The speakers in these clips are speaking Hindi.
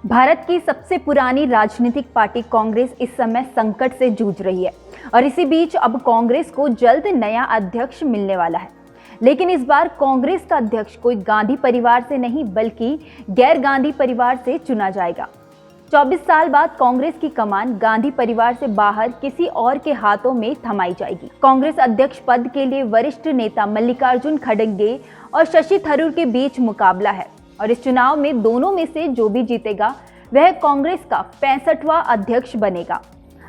भारत की सबसे पुरानी राजनीतिक पार्टी कांग्रेस इस समय संकट से जूझ रही है और इसी बीच अब कांग्रेस को जल्द नया अध्यक्ष मिलने वाला है। लेकिन इस बार कांग्रेस का अध्यक्ष कोई गांधी परिवार से नहीं बल्कि गैर गांधी परिवार से चुना जाएगा। 24 साल बाद कांग्रेस की कमान गांधी परिवार से बाहर किसी और के हाथों में थमाई जाएगी। कांग्रेस अध्यक्ष पद के लिए वरिष्ठ नेता मल्लिकार्जुन खड़गे और शशि थरूर के बीच मुकाबला है और इस चुनाव में दोनों में से जो भी जीतेगा वह कांग्रेस का 65वां अध्यक्ष बनेगा।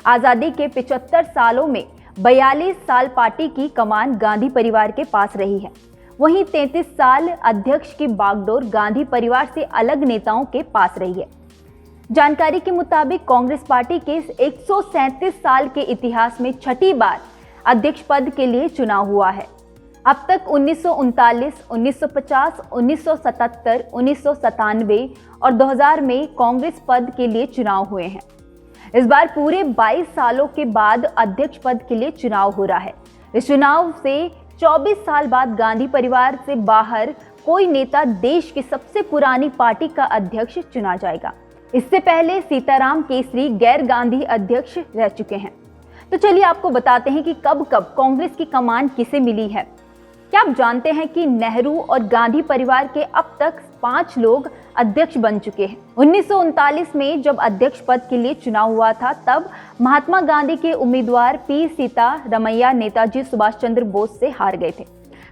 आजादी के 75 सालों में 42 साल पार्टी की कमान गांधी परिवार के पास रही है। वहीं 33 साल अध्यक्ष की बागडोर गांधी परिवार से अलग नेताओं के पास रही है। जानकारी के मुताबिक कांग्रेस पार्टी के 137 साल के इतिहास में छठी बार अध्यक्ष पद के लिए चुनाव हुआ है। अब तक 1939, 1950, 1977, 1997 और 2000 में कांग्रेस पद के लिए चुनाव हुए हैं। इस बार पूरे 22 सालों के बाद अध्यक्ष पद के लिए चुनाव हो रहा है। इस चुनाव से 24 साल बाद गांधी परिवार से बाहर कोई नेता देश की सबसे पुरानी पार्टी का अध्यक्ष चुना जाएगा। इससे पहले सीताराम केसरी गैर गांधी अध्यक्ष रह चुके हैं। तो चलिए आपको बताते हैं कि कब कब कांग्रेस की कमान किसे मिली है। क्या आप जानते हैं कि नेहरू और गांधी परिवार के अब तक 5 लोग अध्यक्ष बन चुके हैं। 1939 में जब अध्यक्ष पद के लिए चुनाव हुआ था तब महात्मा गांधी के उम्मीदवार पी सीतारमैया नेताजी सुभाष चंद्र बोस से हार गए थे।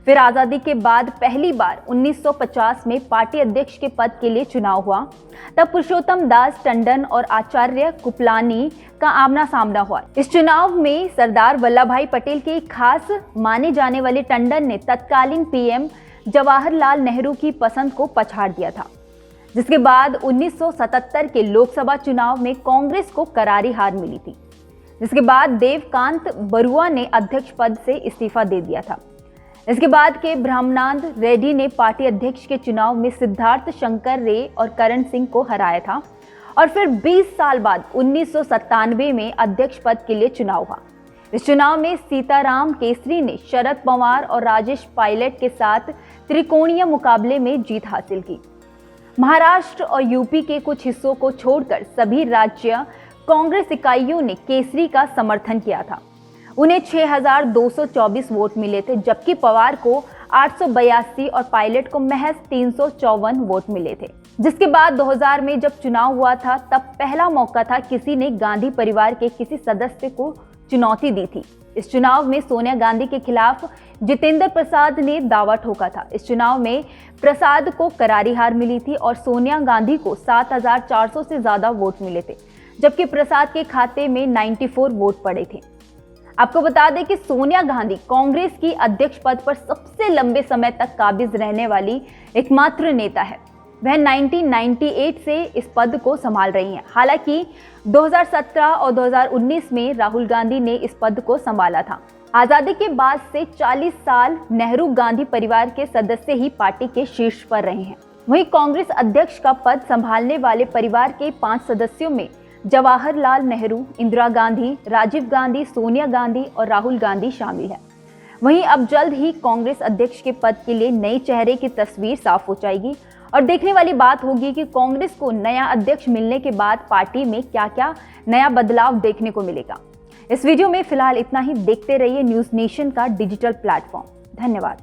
फिर आज़ादी के बाद पहली बार 1950 में पार्टी अध्यक्ष के पद के लिए चुनाव हुआ। तब पुरुषोत्तम दास टंडन और आचार्य कृपलानी का आमना सामना हुआ। इस चुनाव में सरदार वल्लभ भाई पटेल के खास माने जाने वाले टंडन ने तत्कालीन पीएम जवाहरलाल नेहरू की पसंद को पछाड़ दिया था, जिसके बाद 1977 के लोकसभा चुनाव में कांग्रेस को करारी हार मिली थी, जिसके बाद देवकांत बरुआ ने अध्यक्ष पद से इस्तीफा दे दिया था। इसके बाद के ब्रह्मानंद रेड्डी ने पार्टी अध्यक्ष के चुनाव में सिद्धार्थ शंकर रे और करण सिंह को हराया था और फिर 20 साल बाद 1997 में अध्यक्ष पद के लिए चुनाव हुआ। इस चुनाव में सीताराम केसरी ने शरद पवार और राजेश पायलट के साथ त्रिकोणीय मुकाबले में जीत हासिल की। महाराष्ट्र और यूपी के कुछ हिस्सों को छोड़कर सभी राज्य कांग्रेस इकाइयों ने केसरी का समर्थन किया था। उन्हें 6,224 वोट मिले थे, जबकि पवार को 882 और पायलट को महज 354 वोट मिले थे। जिसके बाद 2000 में जब चुनाव हुआ था तब पहला मौका था किसी ने गांधी परिवार के किसी सदस्य को चुनौती दी थी। इस चुनाव में सोनिया गांधी के खिलाफ जितेंद्र प्रसाद ने दावा ठोका था। इस चुनाव में प्रसाद को करारी हार मिली थी और सोनिया गांधी को 7,400 से ज्यादा वोट मिले थे, जबकि प्रसाद के खाते में 94 वोट पड़े थे। आपको बता दें कि सोनिया गांधी कांग्रेस की अध्यक्ष पद पर सबसे लंबे समय तक काबिज रहने वाली एकमात्र नेता है। वह 1998 से इस पद को संभाल रही हैं। हालांकि 2017 और 2019 में राहुल गांधी ने इस पद को संभाला था। आजादी के बाद से 40 साल नेहरू गांधी परिवार के सदस्य ही पार्टी के शीर्ष पर रहे हैं। वहीं कांग्रेस अध्यक्ष का पद संभालने वाले परिवार के 5 सदस्यों में जवाहरलाल नेहरू, इंदिरा गांधी, राजीव गांधी, सोनिया गांधी और राहुल गांधी शामिल है। वहीं अब जल्द ही कांग्रेस अध्यक्ष के पद के लिए नए चेहरे की तस्वीर साफ हो जाएगी और देखने वाली बात होगी कि कांग्रेस को नया अध्यक्ष मिलने के बाद पार्टी में क्या क्या नया बदलाव देखने को मिलेगा। इस वीडियो में फिलहाल इतना ही। देखते रहिए न्यूज़ नेशन का डिजिटल प्लेटफॉर्म। धन्यवाद।